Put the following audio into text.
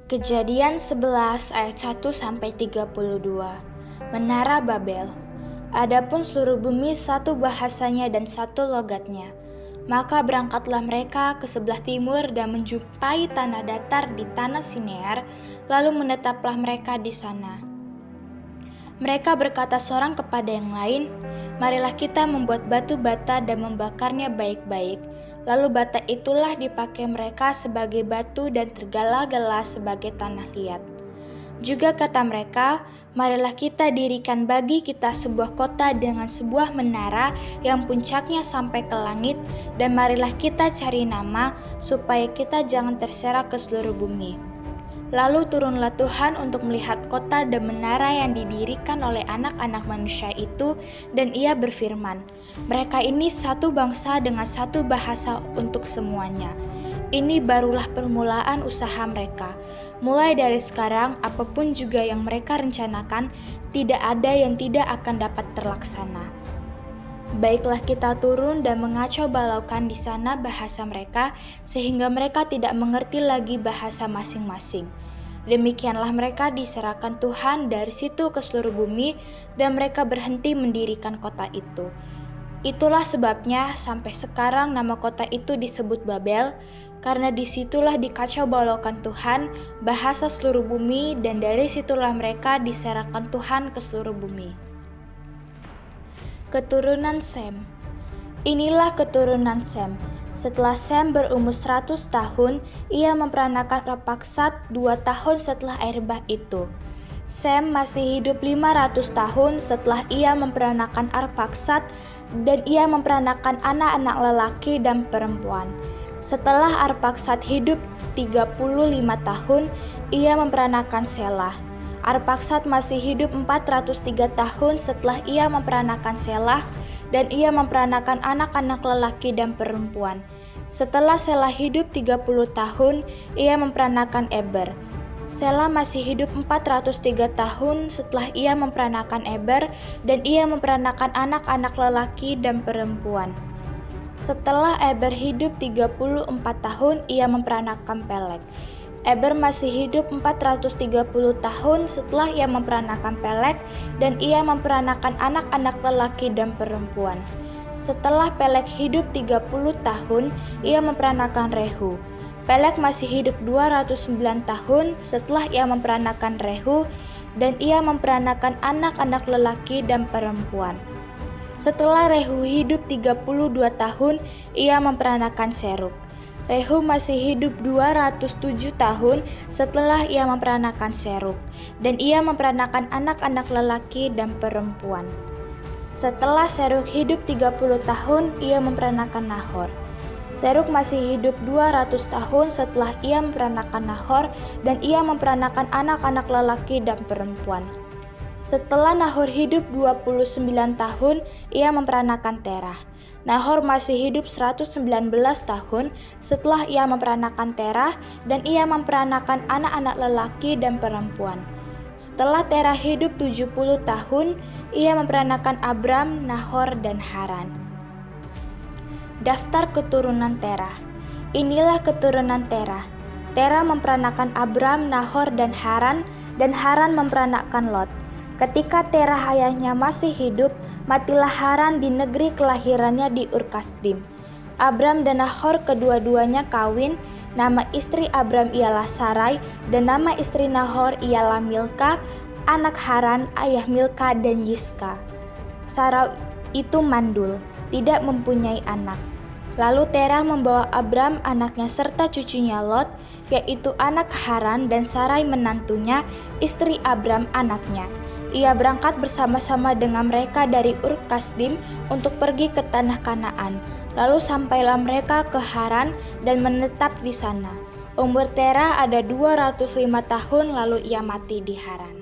Kejadian 11 ayat 1-32. Menara Babel. Adapun seluruh bumi satu bahasanya dan satu logatnya. Maka berangkatlah mereka ke sebelah timur dan menjumpai tanah datar di tanah Sinear, lalu menetaplah mereka di sana. Mereka berkata seorang kepada yang lain, "Marilah kita membuat batu bata dan membakarnya baik-baik." Lalu bata itulah dipakai mereka sebagai batu dan tergala-gala sebagai tanah liat. Juga kata mereka, "Marilah kita dirikan bagi kita sebuah kota dengan sebuah menara yang puncaknya sampai ke langit, dan marilah kita cari nama supaya kita jangan terserak ke seluruh bumi." Lalu turunlah Tuhan untuk melihat kota dan menara yang didirikan oleh anak-anak manusia itu, dan Ia berfirman, "Mereka ini satu bangsa dengan satu bahasa untuk semuanya. Ini barulah permulaan usaha mereka. Mulai dari sekarang, apapun juga yang mereka rencanakan, tidak ada yang tidak akan dapat terlaksana. Baiklah kita turun dan mengacau balaukan di sana bahasa mereka, sehingga mereka tidak mengerti lagi bahasa masing-masing." Demikianlah mereka diserahkan Tuhan dari situ ke seluruh bumi, dan mereka berhenti mendirikan kota itu. Itulah sebabnya sampai sekarang nama kota itu disebut Babel, karena disitulah dikacau balaukan Tuhan bahasa seluruh bumi, dan dari situlah mereka diserahkan Tuhan ke seluruh bumi. Keturunan Sem. Inilah keturunan Sem. Setelah Sem berumur 100 tahun, ia memperanakan Arpaksad 2 tahun setelah air bah itu. Sem masih hidup 500 tahun setelah ia memperanakan Arpaksad, dan ia memperanakan anak-anak lelaki dan perempuan. Setelah Arpaksad hidup 35 tahun, ia memperanakan Selah. Arpaksad masih hidup 403 tahun setelah ia memperanakan Selah, dan ia memperanakan anak-anak lelaki dan perempuan. Setelah Selah hidup 30 tahun, ia memperanakan Eber. Selah masih hidup 403 tahun setelah ia memperanakan Eber, dan ia memperanakan anak-anak lelaki dan perempuan. Setelah Eber hidup 34 tahun, ia memperanakan Peleg. Eber masih hidup 430 tahun setelah ia memperanakan Peleg, dan ia memperanakan anak-anak lelaki dan perempuan. Setelah Peleg hidup 30 tahun, ia memperanakan Rehu. Peleg masih hidup 209 tahun setelah ia memperanakan Rehu, dan ia memperanakan anak-anak lelaki dan perempuan. Setelah Rehu hidup 32 tahun, ia memperanakan Serug. Rehu masih hidup 207 tahun setelah ia memperanakan Serug, dan ia memperanakan anak-anak lelaki dan perempuan. Setelah Serug hidup 30 tahun, ia memperanakan Nahor. Serug masih hidup 200 tahun setelah ia memperanakan Nahor, dan ia memperanakan anak-anak lelaki dan perempuan. Setelah Nahor hidup 29 tahun, ia memperanakan Terah. Nahor masih hidup 119 tahun setelah ia memperanakan Terah, dan ia memperanakan anak-anak lelaki dan perempuan. Setelah Terah hidup 70 tahun, ia memperanakan Abram, Nahor, dan Haran. Daftar keturunan Terah. Inilah keturunan Terah. Terah memperanakan Abram, Nahor, dan Haran memperanakan Lot. Ketika Terah ayahnya masih hidup, matilah Haran di negeri kelahirannya di Ur-Kasdim. Abram dan Nahor kedua-duanya kawin. Nama istri Abram ialah Sarai, dan nama istri Nahor ialah Milka, anak Haran, ayah Milka dan Yiska. Sarai itu mandul, tidak mempunyai anak. Lalu Terah membawa Abram anaknya serta cucunya Lot, yaitu anak Haran, dan Sarai menantunya, istri Abram anaknya. Ia berangkat bersama-sama dengan mereka dari Ur-Kasdim untuk pergi ke tanah Kanaan. Lalu sampailah mereka ke Haran dan menetap di sana. Umur Terah ada 205 tahun, lalu ia mati di Haran.